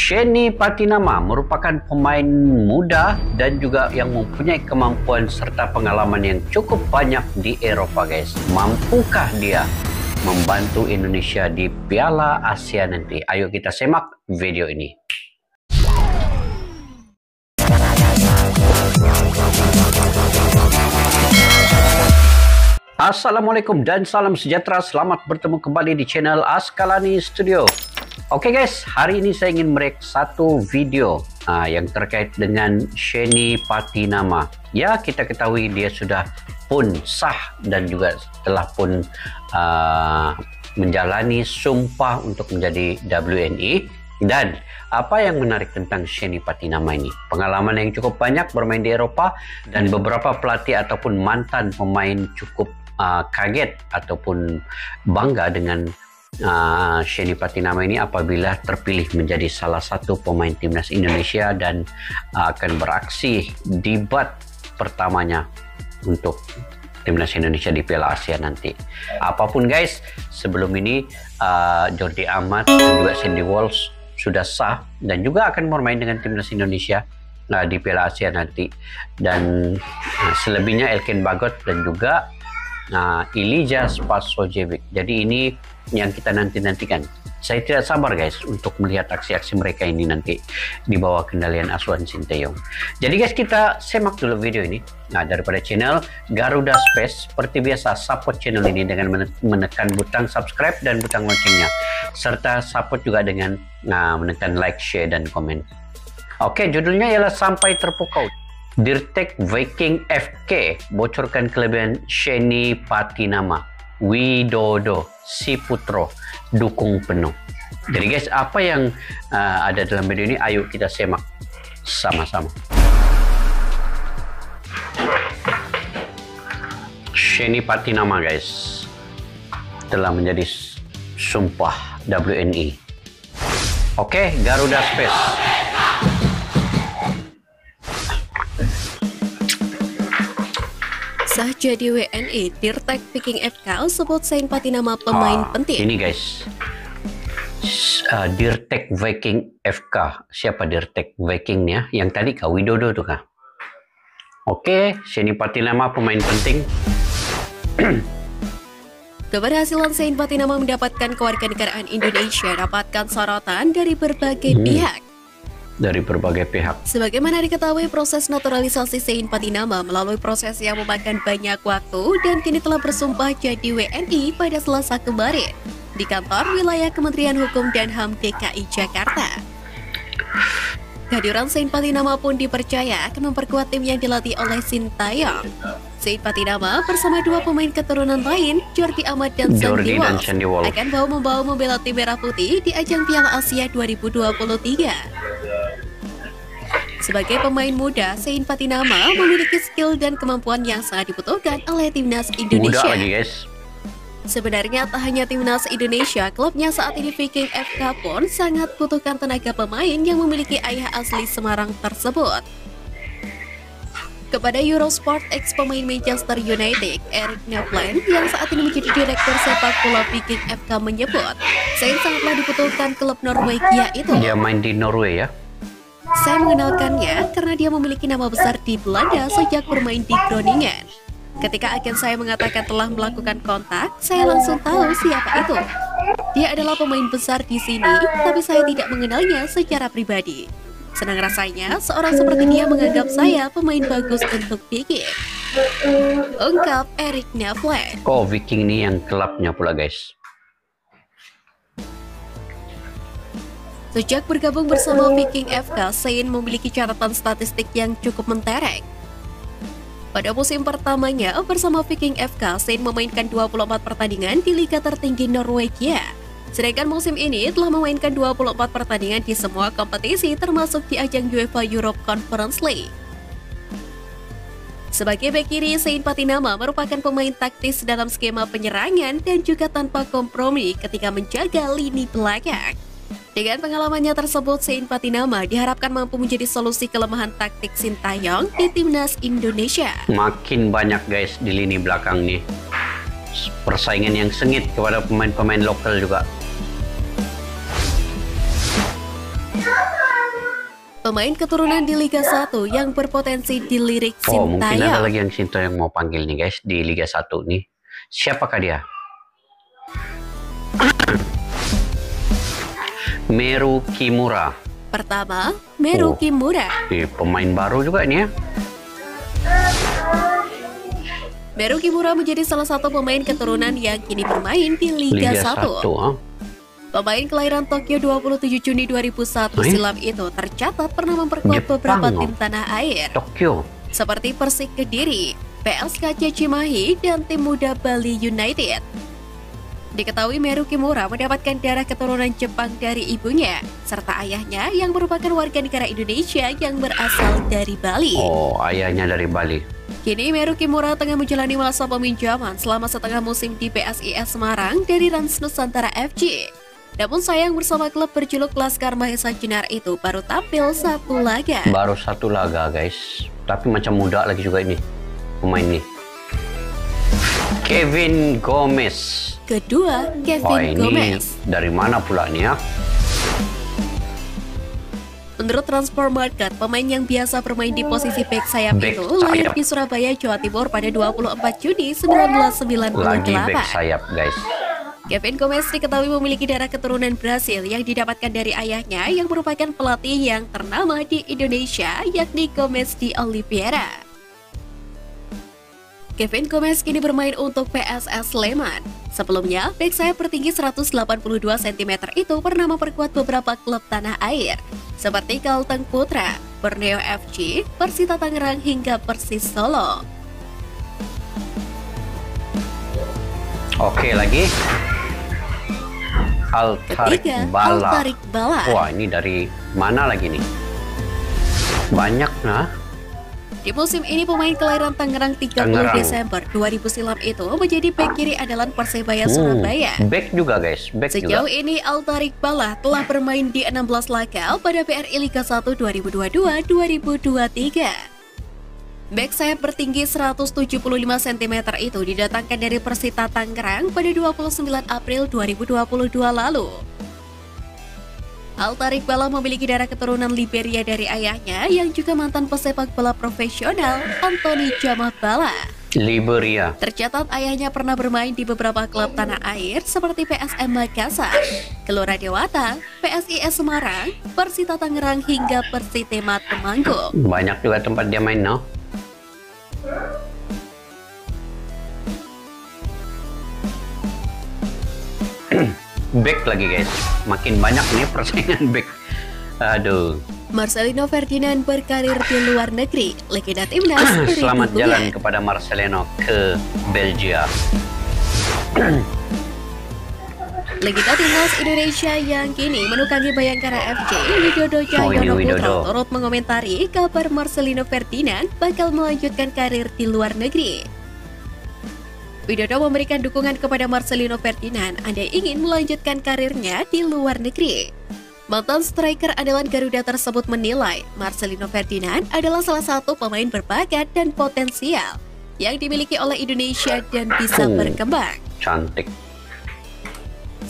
Sheni Patinama merupakan pemain muda dan juga yang mempunyai kemampuan serta pengalaman yang cukup banyak di Eropa, guys. Mampukah dia membantu Indonesia di Piala Asia nanti? Ayo kita simak video ini. Assalamualaikum dan salam sejahtera. Selamat bertemu kembali di channel Askalani Studio. Oke guys, hari ini saya ingin mereact satu video yang terkait dengan Sheni Patinama. Ya, kita ketahui dia sudah pun sah dan juga telah pun menjalani sumpah untuk menjadi WNI. Dan apa yang menarik tentang Sheni Patinama ini? Pengalaman yang cukup banyak bermain di Eropa dan beberapa pelatih ataupun mantan pemain cukup kaget ataupun bangga dengan Sheni Patinama ini apabila terpilih menjadi salah satu pemain timnas Indonesia dan akan beraksi debat pertamanya untuk timnas Indonesia di Piala Asia nanti. Apapun guys, sebelum ini Jordi Amat dan juga Sandy Walsh sudah sah dan juga akan bermain dengan timnas Indonesia di Piala Asia nanti. Dan selebihnya Elkin Bagot dan juga Ilija Spasojevic. Jadi ini yang kita nantikan. Saya tidak sabar guys untuk melihat aksi-aksi mereka ini nanti di bawah kendalian Asuhan Sinteyong. Jadi guys, kita semak dulu video ini. Daripada channel Garuda Space, seperti biasa support channel ini dengan menekan butang subscribe dan butang loncengnya, serta support juga dengan menekan like, share, dan komen. Oke, judulnya ialah Sampai Terpukau. Dirtek Viking FK bocorkan kelebihan Sheni Patinama. Widodo Siputro dukung penuh. Jadi guys, apa yang ada dalam video ini, ayo kita semak sama-sama. Sheni Patinama guys telah menjadi sumpah WNI. Oke, Garuda Space. Sah jadi WNI, Dirtek Viking FK sebut Sheni Patinama pemain penting. Ini guys, Dirtek Viking FK. Siapa Dirtek Vikingnya? Yang tadi kah Widodo tuh kah? Oke, Sheni Patinama pemain penting. Keberhasilan Sheni Patinama mendapatkan kewarganegaraan Indonesia dapatkan sorotan dari berbagai pihak. Sebagaimana diketahui, proses naturalisasi Sheni Patinama melalui proses yang memakan banyak waktu dan kini telah bersumpah jadi WNI pada Selasa kemarin di kantor wilayah Kementerian Hukum dan HAM DKI Jakarta. Kehadiran Sheni Patinama pun dipercaya akan memperkuat tim yang dilatih oleh Sinteyong. Sheni Patinama bersama dua pemain keturunan lain, Jordi Amat dan Sandy Walsh, akan membawa membela tim Merah Putih di ajang Piala Asia 2023. Sebagai pemain muda, Sheni Patinama memiliki skill dan kemampuan yang sangat dibutuhkan oleh timnas Indonesia. Muda lagi guys. Sebenarnya tak hanya timnas Indonesia, klubnya saat ini Viking FK pun sangat butuhkan tenaga pemain yang memiliki ayah asli Semarang tersebut. Kepada Eurosport, ex pemain Manchester United, Erik Nevland, yang saat ini menjadi direktur sepak bola Viking FK menyebut, Sheni sangatlah dibutuhkan klub Norwegia itu. Dia main di Norway ya? Saya mengenalkannya karena dia memiliki nama besar di Belanda sejak bermain di Groningen. Ketika agen saya mengatakan telah melakukan kontak, saya langsung tahu siapa itu. Dia adalah pemain besar di sini, tapi saya tidak mengenalnya secara pribadi. Senang rasanya seorang seperti dia menganggap saya pemain bagus untuk Viking, ungkap Erik Nevland. Oh, Viking ini yang klubnya pula guys. Sejak bergabung bersama Viking FK, Sheni memiliki catatan statistik yang cukup mentereng. Pada musim pertamanya bersama Viking FK, Sheni memainkan 24 pertandingan di liga tertinggi Norwegia. Sedangkan musim ini telah memainkan 24 pertandingan di semua kompetisi termasuk di ajang UEFA Europe Conference League. Sebagai bek kiri, Sheni Patinama merupakan pemain taktis dalam skema penyerangan dan juga tanpa kompromi ketika menjaga lini belakang. Dengan pengalamannya tersebut, Sheni Patinama diharapkan mampu menjadi solusi kelemahan taktik Sinteyong di timnas Indonesia. Makin banyak guys di lini belakang nih. Persaingan yang sengit kepada pemain-pemain lokal juga. Pemain keturunan di Liga 1 yang berpotensi dilirik Mungkin ada Sintayong. lagi yang Sintayong mau panggil nih guys di Liga 1 nih. Siapakah dia? Meru Kimura. Pertama, Meru Kimura. Pemain baru juga ini ya. Meru Kimura menjadi salah satu pemain keturunan yang kini bermain di Liga 1. Pemain kelahiran Tokyo 27 Juni 2001 silam itu tercatat pernah memperkuat beberapa tim tanah air. Tokyo. Seperti Persik Kediri, PSKC Cimahi, dan tim muda Bali United. Diketahui Meru Kimura mendapatkan darah keturunan Jepang dari ibunya, serta ayahnya yang merupakan warga negara Indonesia yang berasal dari Bali. Ayahnya dari Bali. Kini Meru Kimura tengah menjalani masa peminjaman selama setengah musim di PSIS Semarang dari Rans Nusantara FC. Namun sayang bersama klub berjuluk Laskar Mahesa Jenar itu baru tampil satu laga. Baru satu laga guys, tapi macam muda lagi juga ini pemain ini. Kevin Gomez. Kedua, Kevin Gomez. Dari mana pula nih ya? Menurut Transfer Market, pemain yang biasa bermain di posisi bek sayap itu lahir di Surabaya, Jawa Timur pada 24 Juni 1998. Lagi bek sayap guys. Kevin Gomez diketahui memiliki darah keturunan Brasil yang didapatkan dari ayahnya yang merupakan pelatih yang ternama di Indonesia, yakni Gomez de Oliveira. Kevin Gomez kini bermain untuk PSS Sleman. Sebelumnya, bek sayap bertinggi 182 cm itu pernah memperkuat beberapa klub tanah air, seperti Kalteng Putra, Borneo FC, Persita Tangerang, hingga Persis Solo. Oke, lagi. Ketiga, Altarik Bala. Wah, ini dari mana lagi nih? Banyak nah. Di musim ini pemain kelahiran Tangerang 30 Desember 2000 silam itu menjadi bek kiri andalan Persebaya Surabaya. Bek juga guys, bek Sejauh juga. ini Altarik Bala telah bermain di 16 laga pada BRI Liga 1 2022-2023. Bek sayap bertinggi 175 cm itu didatangkan dari Persita Tangerang pada 29 April 2022 lalu. Altarik Bala memiliki darah keturunan Liberia dari ayahnya yang juga mantan pesepak bola profesional, Anthony Jamah Bala. Liberia. Tercatat ayahnya pernah bermain di beberapa klub tanah air seperti PSM Makassar, Gelora Dewata, PSIS Semarang, Persita Tangerang, hingga Persitema Temanggung. Banyak juga tempat dia main, no? Back lagi guys, makin banyak nih persaingan back. Aduh. Marcelino Ferdinand berkarir di luar negeri. Legenda timnas. Selamat jalan kepada Marcelino ke Belgia. Legenda timnas Indonesia yang kini menukangi Bayangkara FC, Widodo Cahyono Putra turut mengomentari kabar Marcelino Ferdinand bakal melanjutkan karir di luar negeri. Widodo memberikan dukungan kepada Marcelino Ferdinand andai ingin melanjutkan karirnya di luar negeri. Mantan striker andalan Garuda tersebut menilai Marcelino Ferdinand adalah salah satu pemain berbakat dan potensial yang dimiliki oleh Indonesia dan bisa berkembang. Cantik.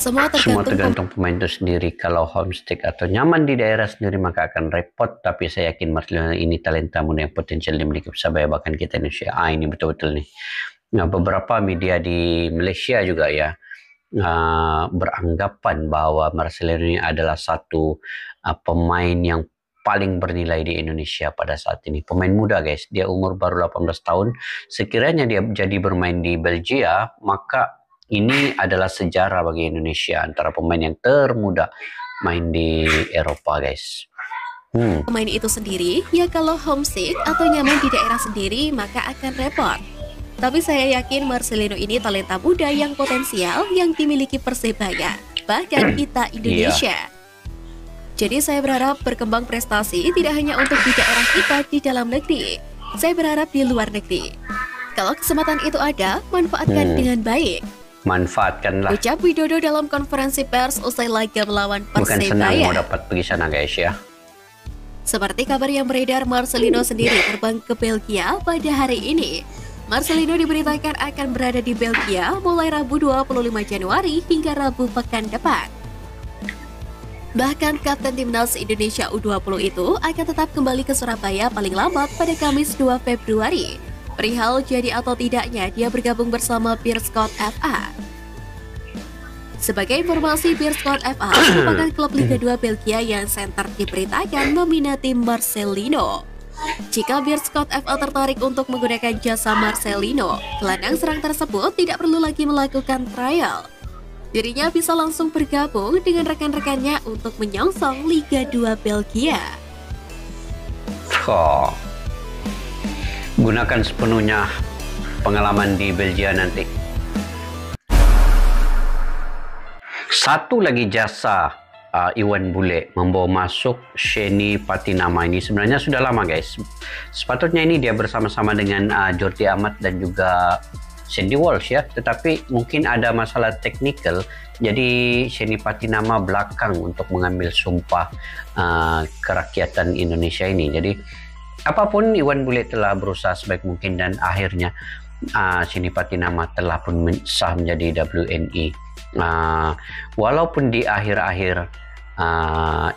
Semua tergantung pemain itu sendiri. Kalau homesick atau nyaman di daerah sendiri maka akan repot. Tapi saya yakin Marcelino ini talenta muda yang potensial dimiliki Persebaya, bahkan kita Indonesia. Ini betul-betul nih. Nah, beberapa media di Malaysia juga ya beranggapan bahwa Marcelino ini adalah satu pemain yang paling bernilai di Indonesia pada saat ini. Pemain muda guys, dia umur baru 18 tahun. Sekiranya dia jadi bermain di Belgia, maka ini adalah sejarah bagi Indonesia, antara pemain yang termuda main di Eropa guys. Pemain itu sendiri, ya kalau homesick atau nyaman di daerah sendiri maka akan repot. Tapi saya yakin Marcelino ini talenta muda yang potensial yang dimiliki Persebaya, bahkan kita Indonesia. Jadi saya berharap berkembang prestasi tidak hanya untuk di daerah kita di dalam negeri. Saya berharap di luar negeri. Kalau kesempatan itu ada, manfaatkan dengan baik. Manfaatkanlah. Ucap Widodo dalam konferensi pers usai laga melawan Persebaya. Bukan senang mau dapat pergi sana guys ya. Seperti kabar yang beredar, Marcelino sendiri terbang ke Belgia pada hari ini. Marcelino diberitakan akan berada di Belgia mulai Rabu 25 Januari hingga Rabu pekan depan. Bahkan Kapten Timnas Indonesia U20 itu akan tetap kembali ke Surabaya paling lambat pada Kamis 2 Februari. Perihal jadi atau tidaknya dia bergabung bersama Beerschot FA. Sebagai informasi, Beerschot FA merupakan klub Liga 2 Belgia yang center diberitakan meminati Marcelino. Jika Beerschot FA tertarik untuk menggunakan jasa Marcelino, gelandang serang tersebut tidak perlu lagi melakukan trial. Dirinya bisa langsung bergabung dengan rekan-rekannya untuk menyongsong Liga 2 Belgia. Gunakan sepenuhnya pengalaman di Belgia nanti. Satu lagi jasa Iwan Bule membawa masuk Sheni Patinama ini sebenarnya sudah lama, guys. Sepatutnya ini dia bersama-sama dengan Jordi Amat dan juga Sandy Walsh ya, tetapi mungkin ada masalah teknikal, jadi Sheni Patinama belakang untuk mengambil sumpah kerakyatan Indonesia ini. Jadi apapun, Iwan Bule telah berusaha sebaik mungkin dan akhirnya Sheni Patinama telah pun sah menjadi WNI. Walaupun di akhir-akhir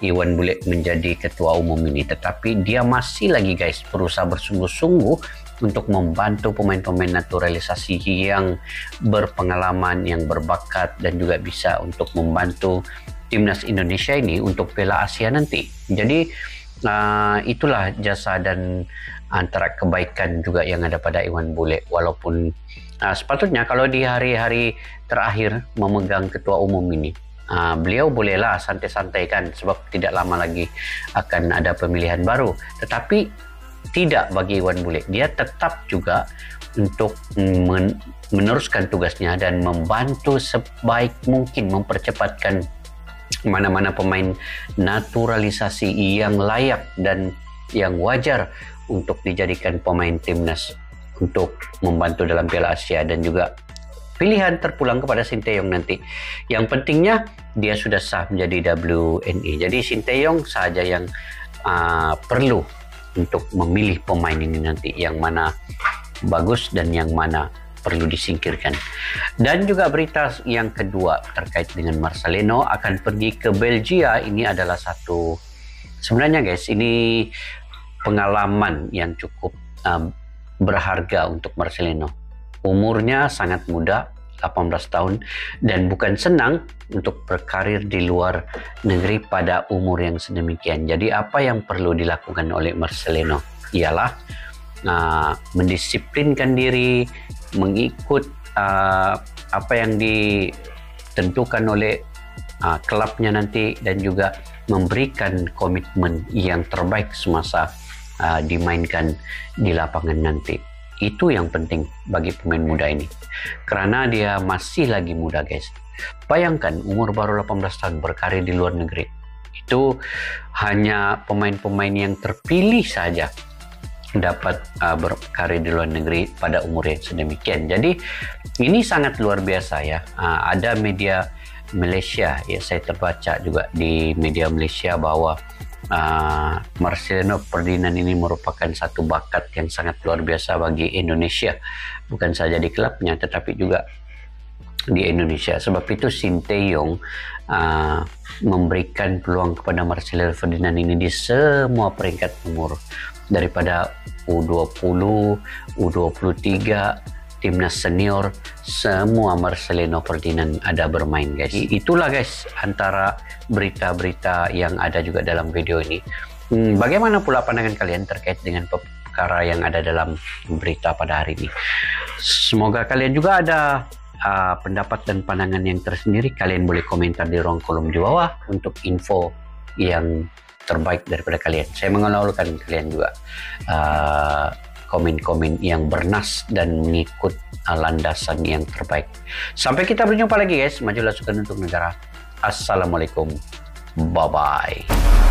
Iwan Bule menjadi ketua umum ini, tetapi dia masih lagi, guys, berusaha bersungguh-sungguh untuk membantu pemain-pemain naturalisasi yang berpengalaman, yang berbakat, dan juga bisa untuk membantu timnas Indonesia ini untuk Piala Asia nanti. Jadi itulah jasa dan antara kebaikan juga yang ada pada Iwan Bule. Walaupun sepatutnya kalau di hari-hari terakhir memegang ketua umum ini, beliau bolehlah santai-santai kan, sebab tidak lama lagi akan ada pemilihan baru. Tetapi tidak bagi Iwan Bule, dia tetap juga untuk meneruskan tugasnya dan membantu sebaik mungkin mempercepatkan mana-mana pemain naturalisasi yang layak dan yang wajar untuk dijadikan pemain timnas untuk membantu dalam Piala Asia, dan juga pilihan terpulang kepada Sinteyong nanti. Yang pentingnya dia sudah sah menjadi WNI. Jadi Sinteyong saja yang perlu untuk memilih pemain ini nanti, yang mana bagus dan yang mana perlu disingkirkan. Dan juga berita yang kedua terkait dengan Marcelino akan pergi ke Belgia. Ini adalah satu, sebenarnya, guys, ini pengalaman yang cukup berharga untuk Marcelino. Umurnya sangat muda, 18 tahun, dan bukan senang untuk berkarir di luar negeri pada umur yang sedemikian. Jadi apa yang perlu dilakukan oleh Marcelino ialah mendisiplinkan diri, mengikut apa yang ditentukan oleh klubnya nanti, dan juga memberikan komitmen yang terbaik semasa dimainkan di lapangan nanti. Itu yang penting bagi pemain muda ini, karena dia masih lagi muda, guys. Bayangkan umur baru 18 tahun berkarir di luar negeri. Itu hanya pemain-pemain yang terpilih saja dapat berkarir di luar negeri pada umur yang sedemikian. Jadi ini sangat luar biasa ya. Ada media Malaysia, ya, saya terbaca juga di media Malaysia bahwa Marcelino Ferdinand ini merupakan satu bakat yang sangat luar biasa bagi Indonesia, bukan saja di klubnya tetapi juga di Indonesia. Sebab itu Sinteyong memberikan peluang kepada Marcelino Ferdinand ini di semua peringkat umur, daripada U20, U23, timnas senior, semua Marcelino Ferdinand ada bermain, guys. Itulah, guys, antara berita-berita yang ada juga dalam video ini. Bagaimana pula pandangan kalian terkait dengan perkara yang ada dalam berita pada hari ini? Semoga kalian juga ada pendapat dan pandangan yang tersendiri. Kalian boleh komentar di ruang kolom di bawah untuk info yang terbaik daripada kalian. Saya mengenalkan kalian juga komen-komen yang bernas dan mengikut landasan yang terbaik. Sampai kita berjumpa lagi, guys. Majulah sukan untuk negara. Assalamualaikum. Bye-bye.